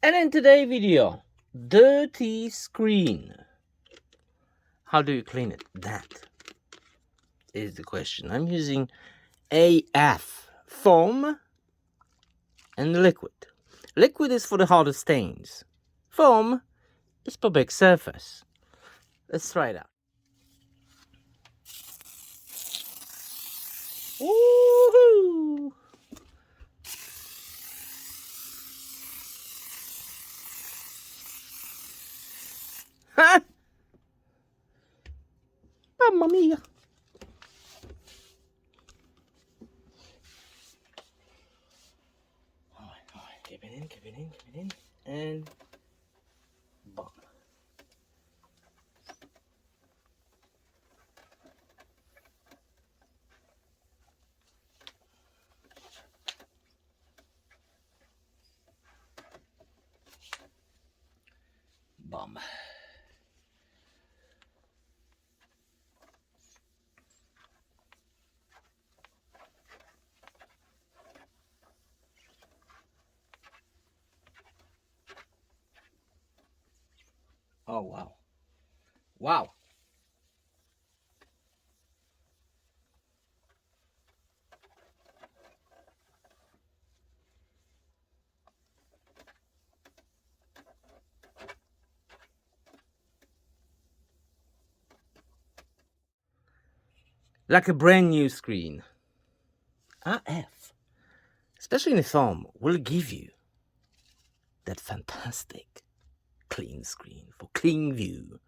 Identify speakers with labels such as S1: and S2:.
S1: And in today's video, dirty screen. How do you clean it? That is the question. I'm using AF, foam and liquid. Liquid is for the harder stains. Foam is for big surface. Let's try it out. Woohoo! Ha! Mamma mia! Alright, keep it in, and bomb. Bomb. Oh wow. Wow. Like a brand new screen. AF, especially in the foam, will give you that fantastic clean screen for clean view.